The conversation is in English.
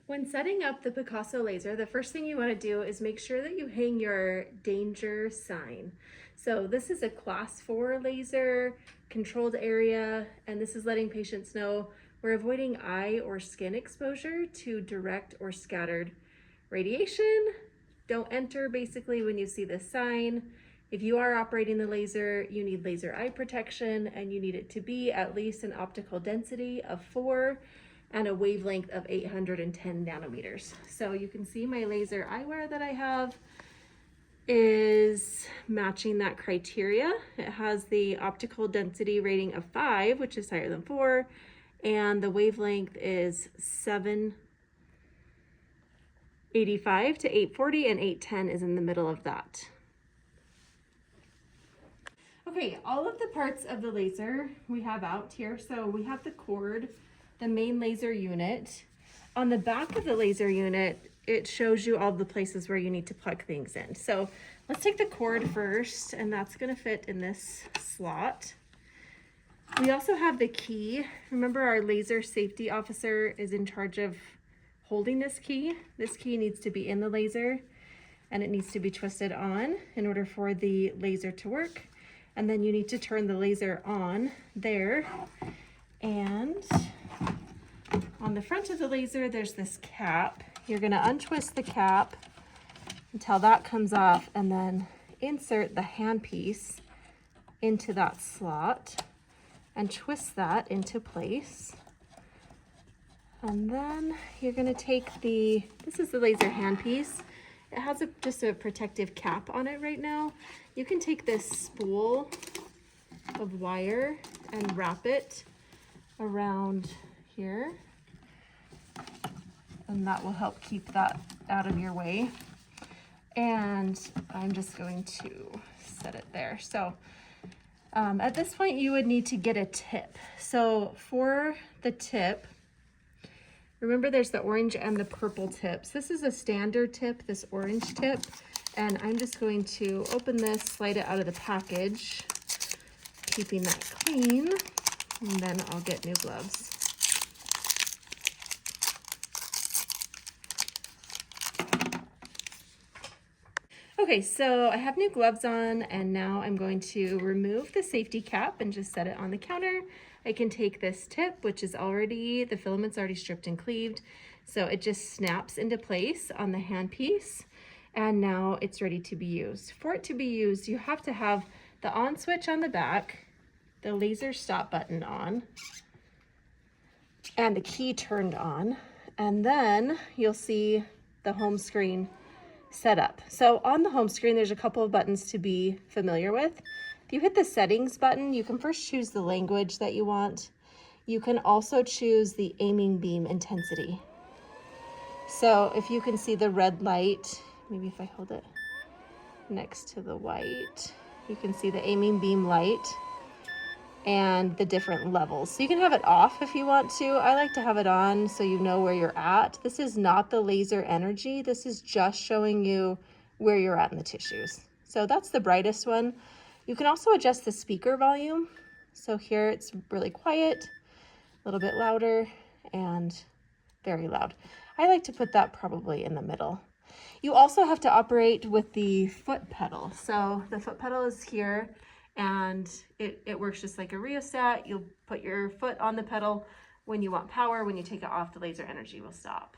When setting up the Picasso laser, the first thing you want to do is make sure that you hang your danger sign. So this is a class 4 laser, controlled area, and this is letting patients know we're avoiding eye or skin exposure to direct or scattered radiation. Don't enter basically when you see this sign. If you are operating the laser, you need laser eye protection, and you need it to be at least an optical density of 4 and a wavelength of 810 nanometers. So you can see my laser eyewear that I have is matching that criteria. It has the optical density rating of 5, which is higher than 4, and the wavelength is 785 to 840, and 810 is in the middle of that. Okay, all of the parts of the laser we have out here. So we have the cord, the main laser unit. On the back of the laser unit, it shows you all the places where you need to plug things in. So let's take the cord first, and that's gonna fit in this slot. We also have the key. Remember, our laser safety officer is in charge of holding this key. This key needs to be in the laser, and it needs to be twisted on in order for the laser to work. And then you need to turn the laser on there. And on the front of the laser, there's this cap. You're gonna untwist the cap until that comes off, and then insert the handpiece into that slot and twist that into place. And then you're gonna take this is the laser handpiece. It has just a protective cap on it right now. You can take this spool of wire and wrap it around here, and that will help keep that out of your way. And I'm just going to set it there. So at this point, you would need to get a tip. So for the tip, remember there's the orange and the purple tips. This is a standard tip, this orange tip. And I'm just going to open this, slide it out of the package, keeping that clean, and then I'll get new gloves. Okay, so I have new gloves on, and now I'm going to remove the safety cap and just set it on the counter. I can take this tip, which is the filament's already stripped and cleaved, so it just snaps into place on the handpiece, and now it's ready to be used. For it to be used, you have to have the on switch on the back, the laser stop button on, and the key turned on, and then you'll see the home screen set up. So on the home screen, there's a couple of buttons to be familiar with. If you hit the settings button, you can first choose the language that you want. You can also choose the aiming beam intensity. So if you can see the red light, maybe if I hold it next to the white, you can see the aiming beam light and the different levels. So you can have it off if you want to. I like to have it on so you know where you're at. This is not the laser energy. This is just showing you where you're at in the tissues. So that's the brightest one. You can also adjust the speaker volume. So here it's really quiet, a little bit louder, and very loud. I like to put that probably in the middle. You also have to operate with the foot pedal. So the foot pedal is here, and it works just like a rheostat. You'll put your foot on the pedal when you want power. When you take it off, the laser energy will stop.